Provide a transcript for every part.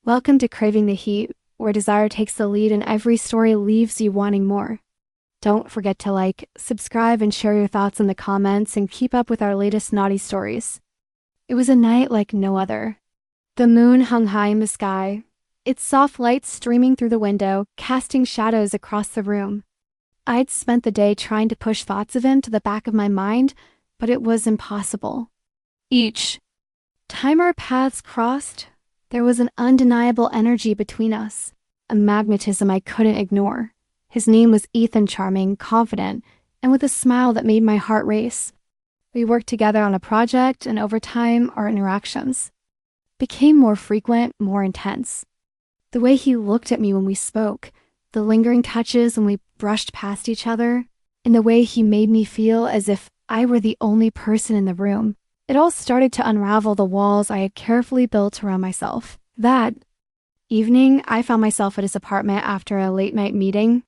Welcome to Craving the Heat, where desire takes the lead and every story leaves you wanting more. Don't forget to like, subscribe, and share your thoughts in the comments and keep up with our latest naughty stories. It was a night like no other. The moon hung high in the sky, its soft light streaming through the window, casting shadows across the room. I'd spent the day trying to push thoughts of him to the back of my mind, but it was impossible. Each time our paths crossed, there was an undeniable energy between us, a magnetism I couldn't ignore. His name was Ethan, charming, confident, and with a smile that made my heart race. We worked together on a project, and over time, our interactions became more frequent, more intense. The way he looked at me when we spoke, the lingering touches when we brushed past each other, and the way he made me feel as if I were the only person in the room. It all started to unravel the walls I had carefully built around myself. That evening, I found myself at his apartment after a late-night meeting.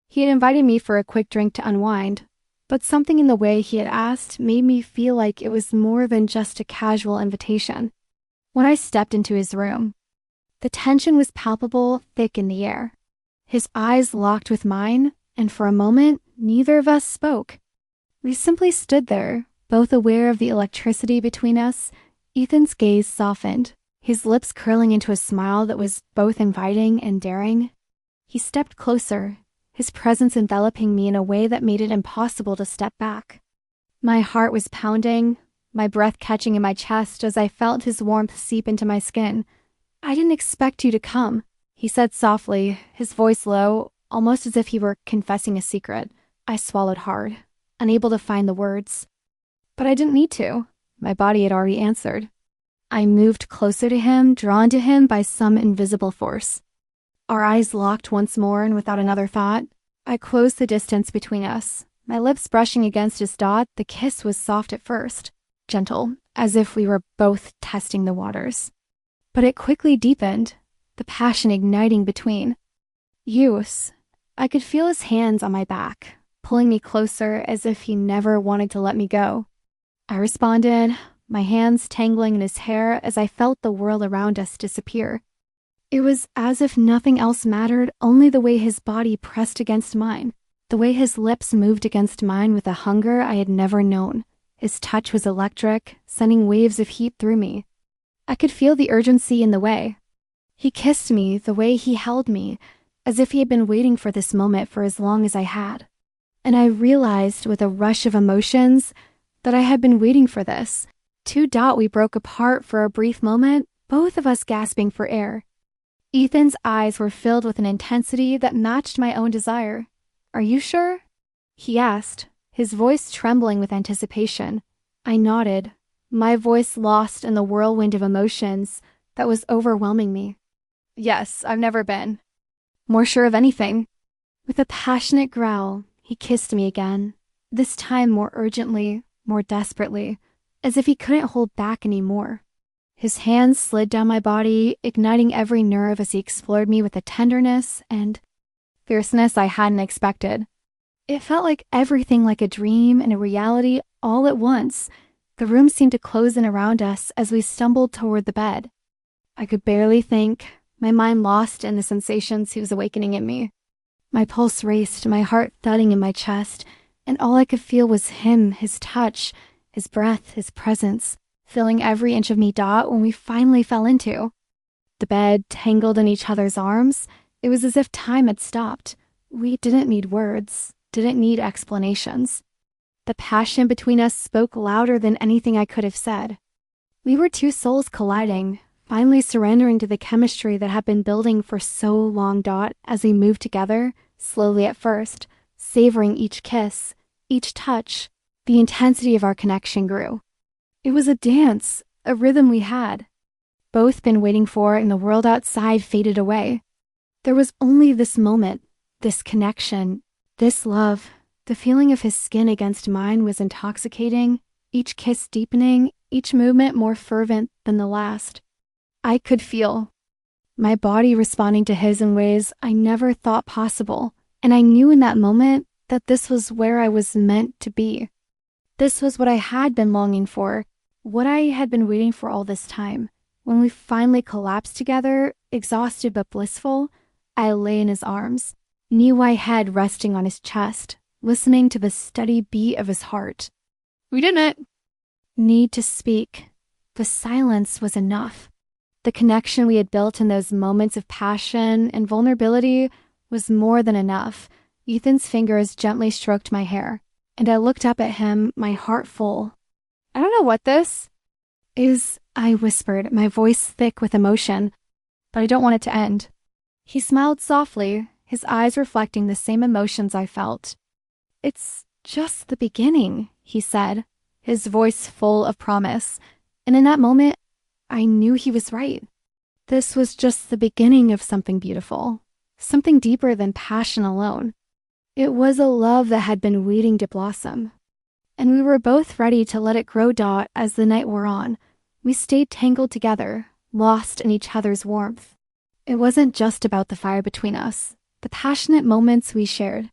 He had invited me for a quick drink to unwind, but something in the way he had asked made me feel like it was more than just a casual invitation. When I stepped into his room, the tension was palpable, thick in the air. His eyes locked with mine, and for a moment, neither of us spoke. We simply stood there, both aware of the electricity between us. Ethan's gaze softened, his lips curling into a smile that was both inviting and daring. He stepped closer, his presence enveloping me in a way that made it impossible to step back. My heart was pounding, my breath catching in my chest as I felt his warmth seep into my skin. "I didn't expect you to come," he said softly, his voice low, almost as if he were confessing a secret. I swallowed hard, unable to find the words. But I didn't need to. My body had already answered. I moved closer to him, drawn to him by some invisible force. Our eyes locked once more, and without another thought, I closed the distance between us. My lips brushing against his dot, the kiss was soft at first, gentle, as if we were both testing the waters. But it quickly deepened, the passion igniting between. Use. I could feel his hands on my back, pulling me closer as if he never wanted to let me go. I responded, my hands tangling in his hair as I felt the world around us disappear. It was as if nothing else mattered, only the way his body pressed against mine, the way his lips moved against mine with a hunger I had never known. His touch was electric, sending waves of heat through me. I could feel the urgency in the way. He kissed me, the way he held me, as if he had been waiting for this moment for as long as I had. And I realized with a rush of emotions that I had been waiting for this. We broke apart for a brief moment, both of us gasping for air. Ethan's eyes were filled with an intensity that matched my own desire. "Are you sure?" he asked, his voice trembling with anticipation. I nodded, my voice lost in the whirlwind of emotions that was overwhelming me. "Yes, I've never been more sure of anything." With a passionate growl, he kissed me again, this time more urgently, more desperately, as if he couldn't hold back anymore. His hands slid down my body, igniting every nerve as he explored me with a tenderness and fierceness I hadn't expected. It felt like everything like a dream and a reality all at once. The room seemed to close in around us as we stumbled toward the bed. I could barely think, my mind lost in the sensations he was awakening in me. My pulse raced, my heart thudding in my chest, and all I could feel was him, his touch, his breath, his presence, filling every inch of me. When we finally fell into the bed, tangled in each other's arms, it was as if time had stopped. We didn't need words, didn't need explanations. The passion between us spoke louder than anything I could have said. We were two souls colliding, finally surrendering to the chemistry that had been building for so long. As we moved together, slowly at first, savoring each kiss, each touch, the intensity of our connection grew. It was a dance, a rhythm we had both been waiting for, and the world outside faded away. There was only this moment, this connection, this love. The feeling of his skin against mine was intoxicating, each kiss deepening, each movement more fervent than the last. I could feel my body responding to his in ways I never thought possible, and I knew in that moment that this was where I was meant to be. This was what I had been longing for, what I had been waiting for all this time. When we finally collapsed together, exhausted but blissful, I lay in his arms, knee-high head resting on his chest, listening to the steady beat of his heart. We didn't need to speak. The silence was enough. The connection we had built in those moments of passion and vulnerability was more than enough. Ethan's fingers gently stroked my hair, and I looked up at him, my heart full. I don't know what this is, I whispered, my voice thick with emotion, but I don't want it to end. He smiled softly, his eyes reflecting the same emotions I felt. It's just the beginning, he said, his voice full of promise, and in that moment, I knew he was right. This was just the beginning of something beautiful, something deeper than passion alone. It was a love that had been waiting to blossom. And we were both ready to let it grow. As the night wore on, we stayed tangled together, lost in each other's warmth. It wasn't just about the fire between us, the passionate moments we shared.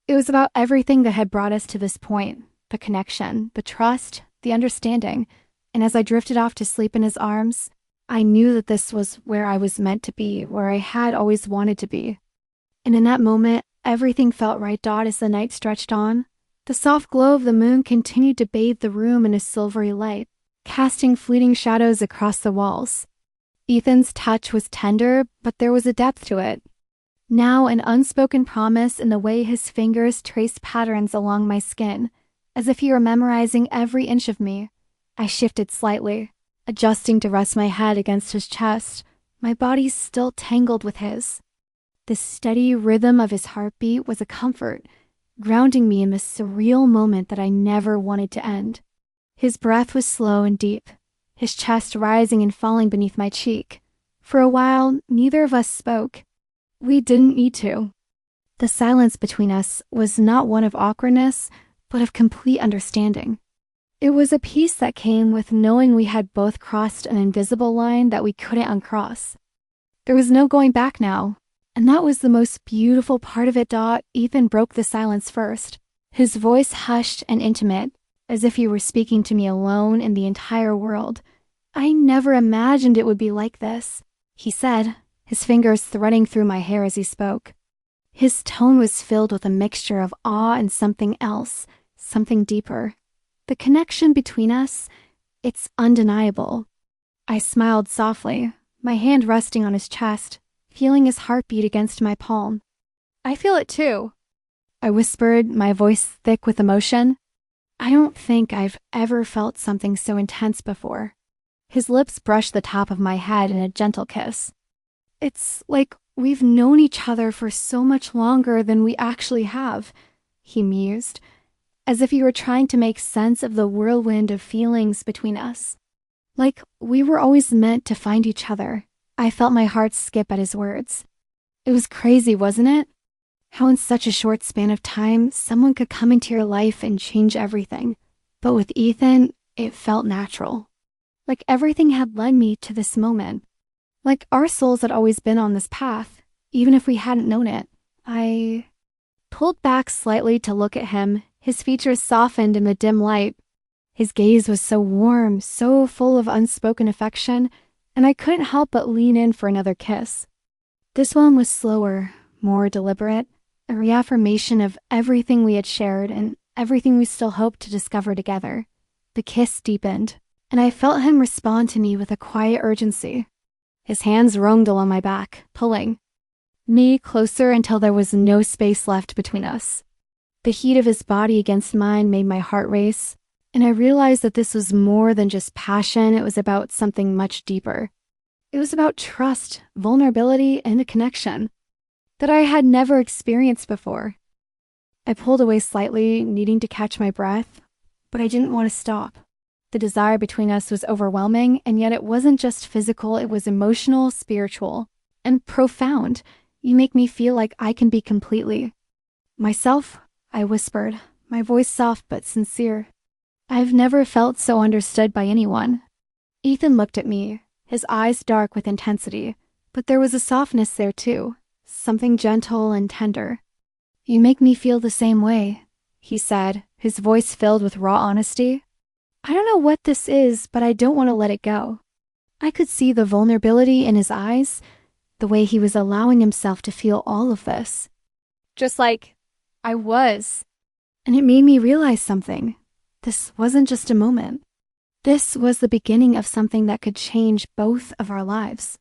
It was about everything that had brought us to this point, the connection, the trust, the understanding. And as I drifted off to sleep in his arms, I knew that this was where I was meant to be, where I had always wanted to be. And in that moment, everything felt right. As the night stretched on, the soft glow of the moon continued to bathe the room in a silvery light, casting fleeting shadows across the walls. Ethan's touch was tender, but there was a depth to it. Now an unspoken promise in the way his fingers traced patterns along my skin, as if he were memorizing every inch of me. I shifted slightly, adjusting to rest my head against his chest, my body still tangled with his. The steady rhythm of his heartbeat was a comfort, grounding me in this surreal moment that I never wanted to end. His breath was slow and deep, his chest rising and falling beneath my cheek. For a while, neither of us spoke. We didn't need to. The silence between us was not one of awkwardness, but of complete understanding. It was a peace that came with knowing we had both crossed an invisible line that we couldn't uncross. There was no going back now, and that was the most beautiful part of it. Ethan broke the silence first, his voice hushed and intimate, as if he were speaking to me alone in the entire world. I never imagined it would be like this, he said, his fingers threading through my hair as he spoke. His tone was filled with a mixture of awe and something else, something deeper. The connection between us, it's undeniable. I smiled softly, my hand resting on his chest, feeling his heartbeat against my palm. I feel it too, I whispered, my voice thick with emotion. I don't think I've ever felt something so intense before. His lips brushed the top of my head in a gentle kiss. It's like we've known each other for so much longer than we actually have, he mused, as if he were trying to make sense of the whirlwind of feelings between us. Like we were always meant to find each other. I felt my heart skip at his words. It was crazy, wasn't it? How in such a short span of time, someone could come into your life and change everything. But with Ethan, it felt natural. Like everything had led me to this moment. Like our souls had always been on this path, even if we hadn't known it. I pulled back slightly to look at him, his features softened in the dim light. His gaze was so warm, so full of unspoken affection, and I couldn't help but lean in for another kiss. This one was slower, more deliberate, a reaffirmation of everything we had shared and everything we still hoped to discover together. The kiss deepened, and I felt him respond to me with a quiet urgency. His hands roamed along my back, pulling me closer until there was no space left between us. The heat of his body against mine made my heart race, and I realized that this was more than just passion. It was about something much deeper. It was about trust, vulnerability, and a connection that I had never experienced before. I pulled away slightly, needing to catch my breath, but I didn't want to stop. The desire between us was overwhelming, and yet it wasn't just physical, it was emotional, spiritual, and profound. You make me feel like I can be completely myself, I whispered, my voice soft but sincere. I've never felt so understood by anyone. Ethan looked at me, his eyes dark with intensity, but there was a softness there too, something gentle and tender. You make me feel the same way, he said, his voice filled with raw honesty. I don't know what this is, but I don't want to let it go. I could see the vulnerability in his eyes, the way he was allowing himself to feel all of this. Just like I was. And it made me realize something. This wasn't just a moment. This was the beginning of something that could change both of our lives.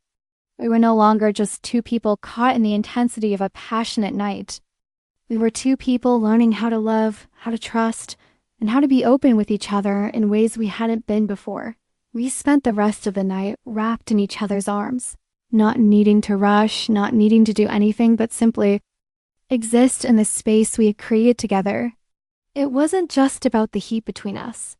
We were no longer just two people caught in the intensity of a passionate night. We were two people learning how to love, how to trust, and how to be open with each other in ways we hadn't been before. We spent the rest of the night wrapped in each other's arms, not needing to rush, not needing to do anything but simply exist in the space we had created together. It wasn't just about the heat between us.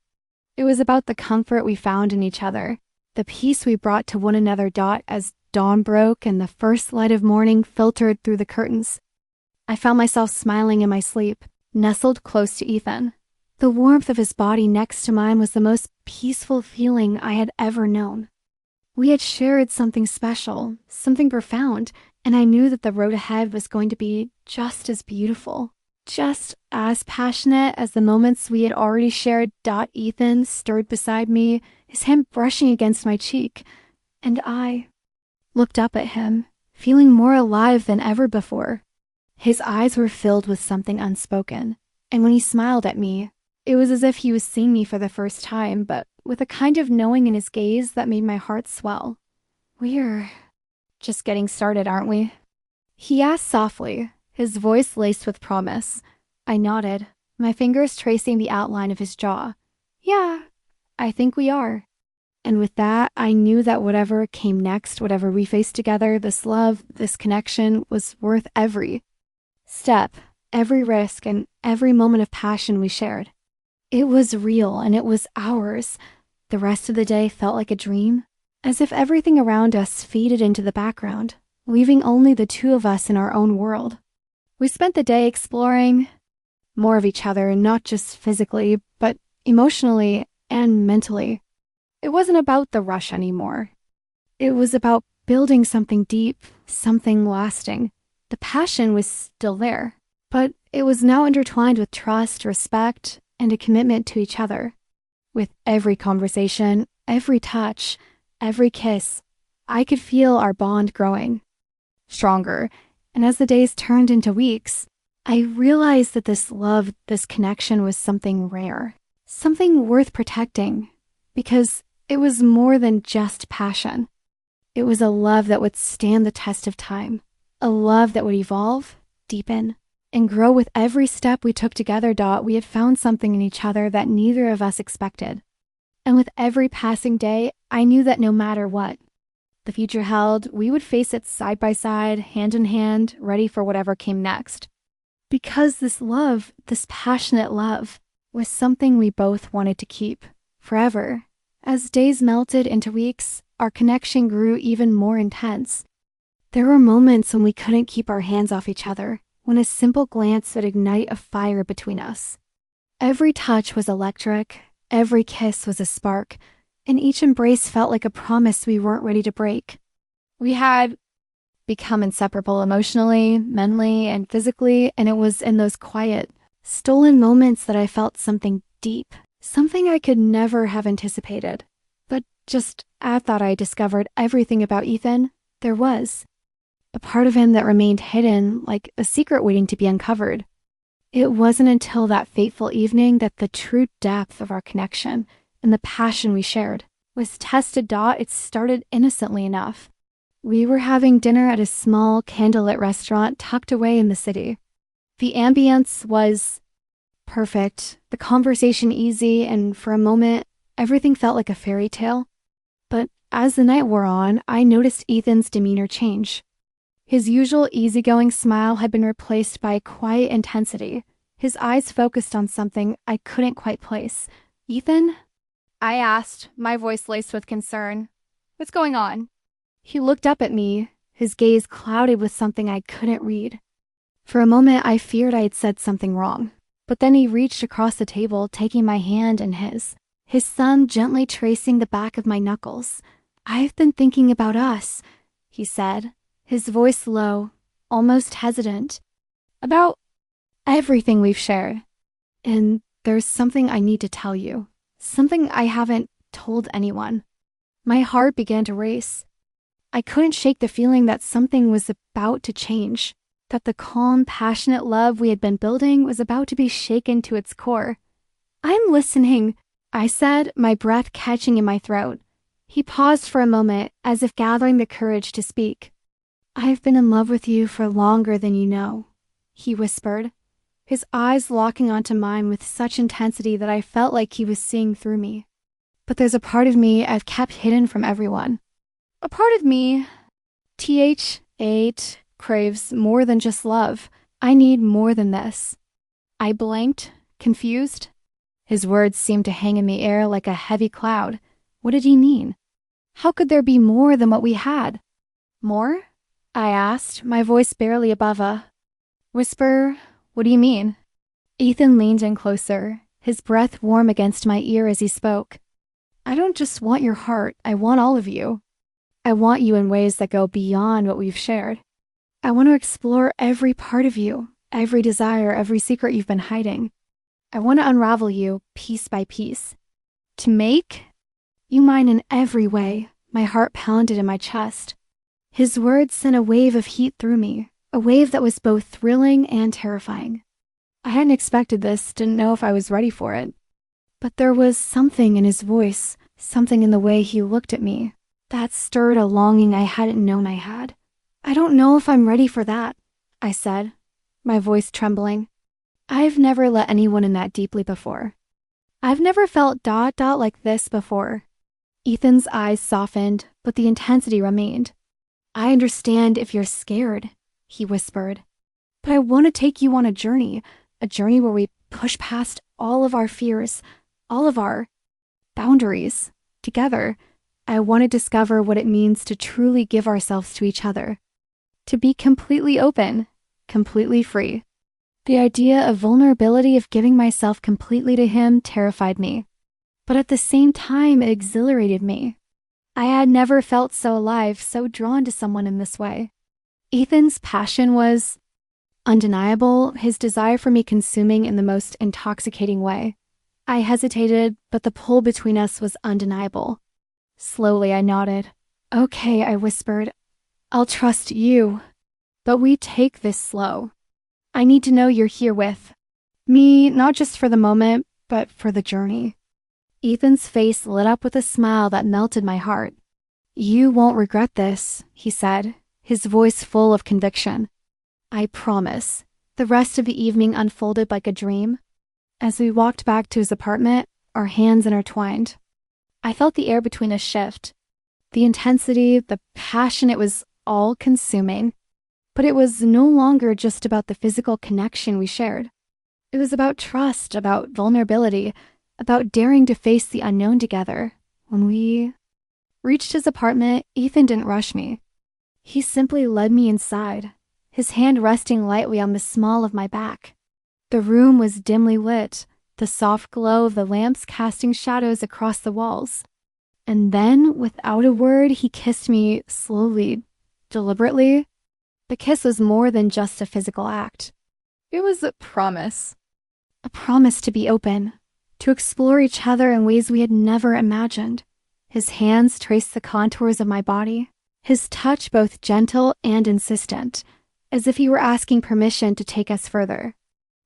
It was about the comfort we found in each other, the peace we brought to one another as dawn broke and the first light of morning filtered through the curtains. I found myself smiling in my sleep, nestled close to Ethan. The warmth of his body next to mine was the most peaceful feeling I had ever known. We had shared something special, something profound, and I knew that the road ahead was going to be just as beautiful, just as passionate as the moments we had already shared. Ethan stirred beside me, his hand brushing against my cheek, and I looked up at him, feeling more alive than ever before. His eyes were filled with something unspoken, and when he smiled at me, it was as if he was seeing me for the first time, but with a kind of knowing in his gaze that made my heart swell. "We're just getting started, aren't we?" He asked softly, his voice laced with promise. I nodded, my fingers tracing the outline of his jaw. "Yeah, I think we are." And with that, I knew that whatever came next, whatever we faced together, this love, this connection, was worth every step, every risk, and every moment of passion we shared. It was real, and it was ours. The rest of the day felt like a dream, as if everything around us faded into the background, leaving only the two of us in our own world. We spent the day exploring more of each other, not just physically, but emotionally and mentally. It wasn't about the rush anymore. It was about building something deep, something lasting. The passion was still there, but it was now intertwined with trust, respect, and a commitment to each other. With every conversation, every touch, every kiss, I could feel our bond growing stronger. And as the days turned into weeks, I realized that this love, this connection was something rare, something worth protecting, because it was more than just passion. It was a love that would stand the test of time, a love that would evolve, deepen, and grow with every step we took together. We had found something in each other that neither of us expected. And with every passing day, I knew that no matter what the future held, we would face it side by side, hand in hand, ready for whatever came next. Because this love, this passionate love, was something we both wanted to keep forever. As days melted into weeks, our connection grew even more intense. There were moments when we couldn't keep our hands off each other, when a simple glance would ignite a fire between us. Every touch was electric, every kiss was a spark, and each embrace felt like a promise we weren't ready to break. We had become inseparable emotionally, mentally, and physically, and it was in those quiet, stolen moments that I felt something deep, something I could never have anticipated. But just I thought I discovered everything about Ethan, there was a part of him that remained hidden, like a secret waiting to be uncovered. It wasn't until that fateful evening that the true depth of our connection and the passion we shared was tested. It started innocently enough. We were having dinner at a small candlelit restaurant tucked away in the city. The ambience was perfect, the conversation easy, and for a moment, everything felt like a fairy tale. But as the night wore on, I noticed Ethan's demeanor change. His usual easygoing smile had been replaced by a quiet intensity. His eyes focused on something I couldn't quite place. "Ethan?" I asked, my voice laced with concern. "What's going on?" He looked up at me, his gaze clouded with something I couldn't read. For a moment, I feared I had said something wrong. But then he reached across the table, taking my hand in his thumb gently tracing the back of my knuckles. "I've been thinking about us," he said, his voice low, almost hesitant. "About everything we've shared. And there's something I need to tell you. Something I haven't told anyone." My heart began to race. I couldn't shake the feeling that something was about to change, that the calm, passionate love we had been building was about to be shaken to its core. "I'm listening," I said, my breath catching in my throat. He paused for a moment, as if gathering the courage to speak. "I've been in love with you for longer than you know," he whispered, his eyes locking onto mine with such intensity that I felt like he was seeing through me. "But there's a part of me I've kept hidden from everyone. A part of me, TH8, craves more than just love. I need more than this." I blinked, confused. His words seemed to hang in the air like a heavy cloud. What did he mean? How could there be more than what we had? "More?" I asked, my voice barely above a whisper. "What do you mean?" Ethan leaned in closer, his breath warm against my ear as he spoke. "I don't just want your heart, I want all of you. I want you in ways that go beyond what we've shared. I want to explore every part of you, every desire, every secret you've been hiding. I want to unravel you piece by piece. To make you mine in every way." My heart pounded in my chest. His words sent a wave of heat through me, a wave that was both thrilling and terrifying. I hadn't expected this, didn't know if I was ready for it. But there was something in his voice, something in the way he looked at me, that stirred a longing I hadn't known I had. "I don't know if I'm ready for that," I said, my voice trembling. "I've never let anyone in that deeply before. I've never felt ... like this before." Ethan's eyes softened, but the intensity remained. "I understand if you're scared," he whispered. "But I want to take you on a journey where we push past all of our fears, all of our boundaries. Together, I want to discover what it means to truly give ourselves to each other. To be completely open, completely free." The idea of vulnerability, of giving myself completely to him, terrified me. But at the same time, it exhilarated me. I had never felt so alive, so drawn to someone in this way. Ethan's passion was undeniable, his desire for me consuming in the most intoxicating way. I hesitated, but the pull between us was undeniable. Slowly, I nodded. "Okay," I whispered. "I'll trust you. But we take this slow. I need to know you're here with me, not just for the moment, but for the journey." Ethan's face lit up with a smile that melted my heart. "You won't regret this," he said, his voice full of conviction. "I promise." The rest of the evening unfolded like a dream. As we walked back to his apartment, our hands intertwined. I felt the air between us shift. The intensity, the passion, it was all-consuming. But it was no longer just about the physical connection we shared. It was about trust, about vulnerability, about daring to face the unknown together. When we reached his apartment, Ethan didn't rush me. He simply led me inside, his hand resting lightly on the small of my back. The room was dimly lit, the soft glow of the lamps casting shadows across the walls. And then, without a word, he kissed me slowly, deliberately. The kiss was more than just a physical act. It was a promise to be open, to explore each other in ways we had never imagined. His hands traced the contours of my body, his touch both gentle and insistent, as if he were asking permission to take us further.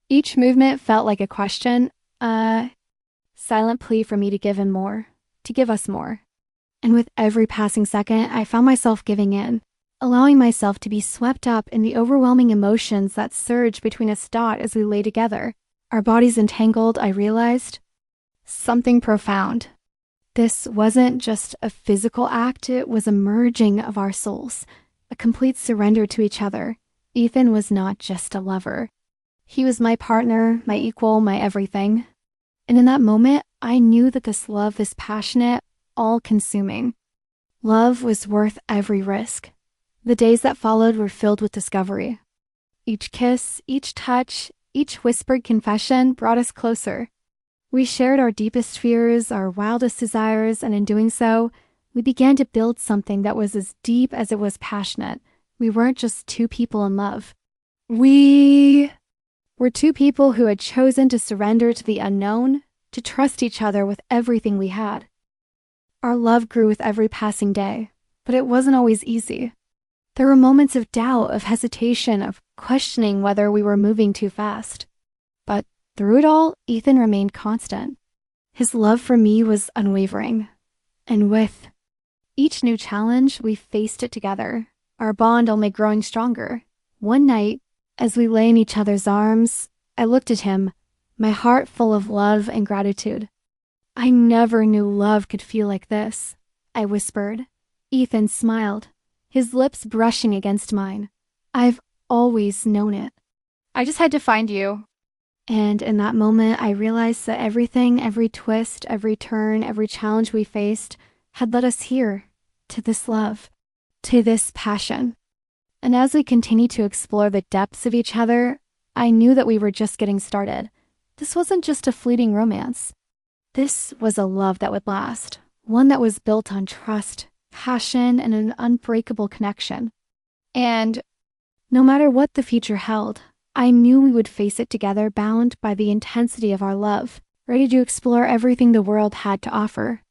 Each movement felt like a question, a silent plea for me to give him more, to give us more. And with every passing second, I found myself giving in, allowing myself to be swept up in the overwhelming emotions that surged between us as we lay together. Our bodies entangled, I realized something profound. This wasn't just a physical act, it was a merging of our souls, a complete surrender to each other. Ethan was not just a lover. He was my partner, my equal, my everything. And in that moment, I knew that this love, this passionate, all-consuming love was worth every risk. The days that followed were filled with discovery. Each kiss, each touch, each whispered confession brought us closer. We shared our deepest fears, our wildest desires, and in doing so, we began to build something that was as deep as it was passionate. We weren't just two people in love. We were two people who had chosen to surrender to the unknown, to trust each other with everything we had. Our love grew with every passing day. But it wasn't always easy. There were moments of doubt, of hesitation, of questioning whether we were moving too fast. But through it all, Ethan remained constant. His love for me was unwavering. And with each new challenge, we faced it together, our bond only growing stronger. One night, as we lay in each other's arms, I looked at him, my heart full of love and gratitude. "I never knew love could feel like this," I whispered. Ethan smiled, his lips brushing against mine. "I've always known it. I just had to find you." And in that moment, I realized that everything, every twist, every turn, every challenge we faced had led us here, to this love, to this passion. And as we continued to explore the depths of each other, I knew that we were just getting started. This wasn't just a fleeting romance. This was a love that would last, one that was built on trust, passion, and an unbreakable connection. And no matter what the future held, I knew we would face it together, bound by the intensity of our love, ready to explore everything the world had to offer.